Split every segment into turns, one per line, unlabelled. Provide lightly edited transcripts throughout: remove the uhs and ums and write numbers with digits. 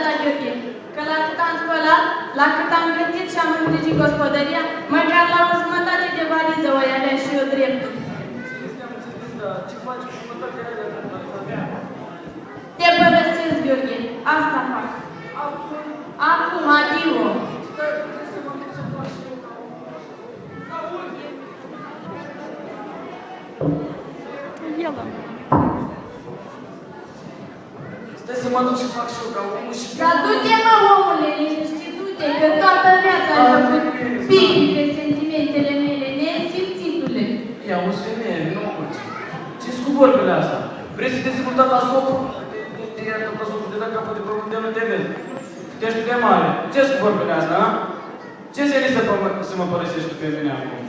ta, Gheorghe, că la cât am spălat, la cât am gătit și am îngrijit gospodăria, măcar la o jumătate de valiză o avea și eu dreptul.
Ce faci cu jumătatea aia?
Te părăsesc, Gheorghe, asta fac. Acum, adio.
Stai să mă duc și fac și eu ca omul și...
Dar du-te, mă, omule, liniște, du-te, că toată viața ai făcut pipi pe sentimentele mele, nesimțitule.
Ia, o femeie, nu mă ce. Ce-s cu vorbele astea? Vrei să te simultat la socul? Te ia tot la socul, te dă capul de pământ de nu te vezi. Te știu de mare. Ce-s cu vorbele astea, ha? Ce zeli să mă părăsești tu pe mine acum?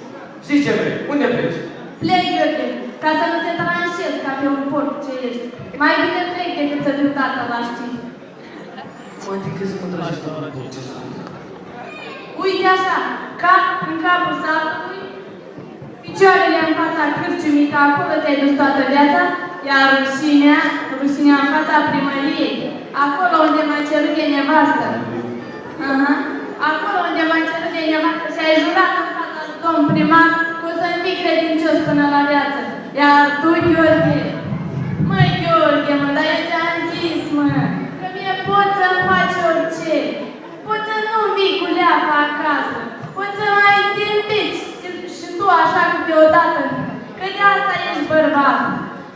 Zici ce vrei, unde pleci?
Plec, Gheorghe, ca să nu te tranșezi ca pe un porc ce ești. Mai bine plec decât să fiu tata la știi.
Mă, adică să mă tragi pe un porc ce sunt.
Uite așa, cap în capul satului, picioarele în fața cârciumii, că acolo te-ai dus toată viața, iar rușinea în fața primăriei, acolo unde m-ai cerut de nevastă. Acolo unde m-ai cerut de nevastă și ai jurat în fața lui domn primar că o să-mi fii credincios până la viață. Iar tu, Gheorghe, măi, Gheorghe, mă, dar eu ți-am zis, mă, că mie poți să-mi faci orice. Poți să nu vii cu leafa acasă, poți să mai te împici și tu așa câteodată, că de asta ești bărbat.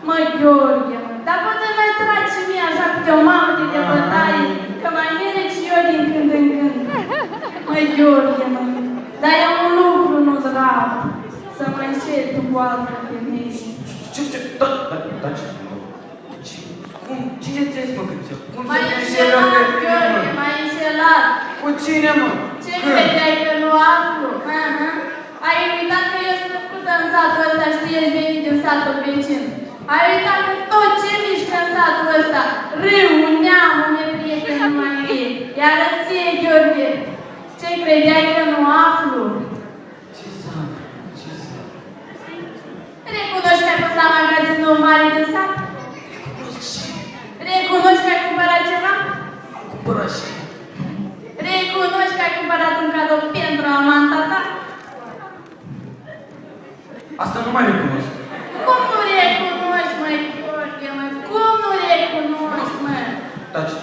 Măi, Gheorghe, mă, dar poți să mai tragi și mie așa câte o mamă de bătaie, că mai merg și eu din când în când. Măi, Gheorghe, mă, dar e un lucru nu drag, să mă înșeli tu cu altă femeie.
Ce? Cum? Cine ți-ai mă gândit?
M-ai înșelat, Gheorghe, m-ai înșelat.
Cu cine, mă?
Ce credeai că nu aflu? Ai uitat că eu sunt născută în satul ăsta și tu ești venit din satul vecin. Ai uitat că tot ce mișcă în satul ăsta, râul, neamul, neprietenul mai e. Iar ție, Gheorghe, ce credeai că nu aflu?
Ce să aflu? Ce să aflu?
Recunoști că ai fost la magazinul mare din sat?
Recunosc și...
Recunoști că ai cumpărat ceva?
Am cumpărat și...
Recunoști că ai cumpărat un cadou pentru amanta ta?
Asta nu mai recunosc.
Cum nu recunoști, măi, Gheorghe, mă? Cum nu recunoști, mă?
Taci.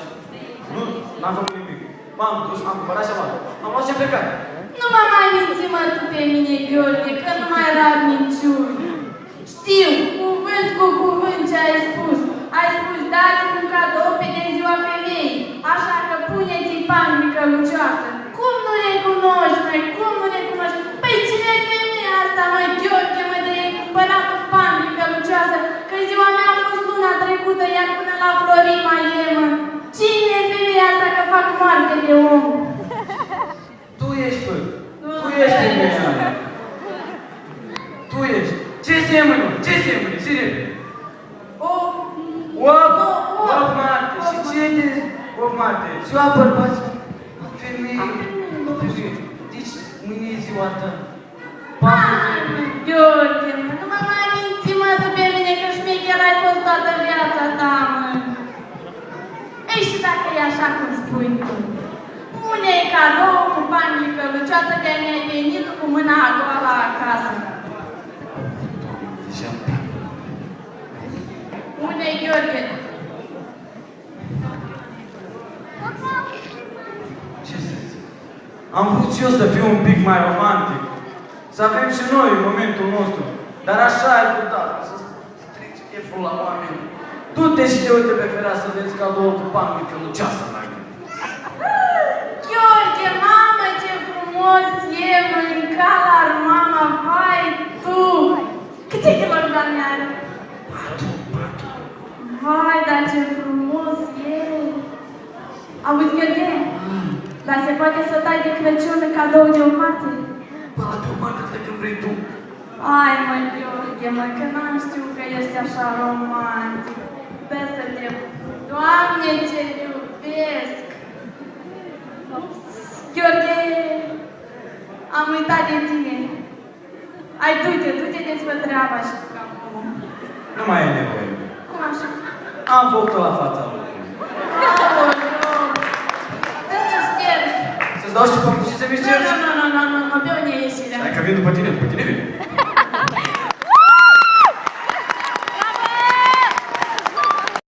Nu, n-am făcut nimic. M-am dus, am cumpărat ceva. Am luat și am plecat.
Nu mă mai minți, mă, tu pe mine, Gheorghe, că nu mai rar minciuni. Știu, cuvânt cu cuvânt ce ai spus. Ai spus, dați un cadou pe de ziua femeii, așa că puneți-i panglică lucioasă. Cum nu recunoști, măi? Cum nu recunoști? Păi cine e femeia asta, măi, Gheorghe, mă, de cumpărat o panglică lucioasă? Că ziua mea a fost luna trecută, iar până la Florin mai e, mă. Cine e femeia asta că fac moarte de om?
Tu ești, bă. Tu ești femeia aia. Tu ești. Ce semănă? Ce semănă? Serios. 8 martie. Și ce de 8 martie? Ziua bărbații. Femeie. Deci, mâine e ziua ta.
Hai, mă, Gheorghe, mă, nu mă mai minți, mă, tu pe mine, că șmecher ai fost toată viața ta, mă. Ei, și dacă e așa cum spui tu, pune-i cadou cu panglică lucioasă de mi-ai venit cu mâna goală acasă. Pune-i, Gheorghe.
Ce să zic? Am vrut și eu să fiu un pic mai romantic. Să avem și noi momentul nostru. Dar așa ai putea să strici cheful la oameni. Du-te și te uite pe fereastră, vezi cadou cu panglică lucioasă la gând.
Gheorghe, mamă, ce frumos e, mânca la mama, vai, tu! Câte kilograme are?
4.
Vai, dar ce frumos e! Auzi, Gheorghe? Dar se poate să dai de Crăciun cadou de o parte?
Bă, de o parte de când vrei tu.
Ai, mă, Gheorghe, mă, că n-am știut că ești așa romantic. Dă să te... Doamne, ce iubesc! Gheorghe, am uitat de tine. Ai, du-te despre treaba și tu ca om.
Nu mai e nevoie.
Cum așa?
Am făcut-o la fața lui.
Aoleu!
Să-ți dau și să vezi ce...
Nu, pe unde e ieșirea?
Hai că vin după tine vin.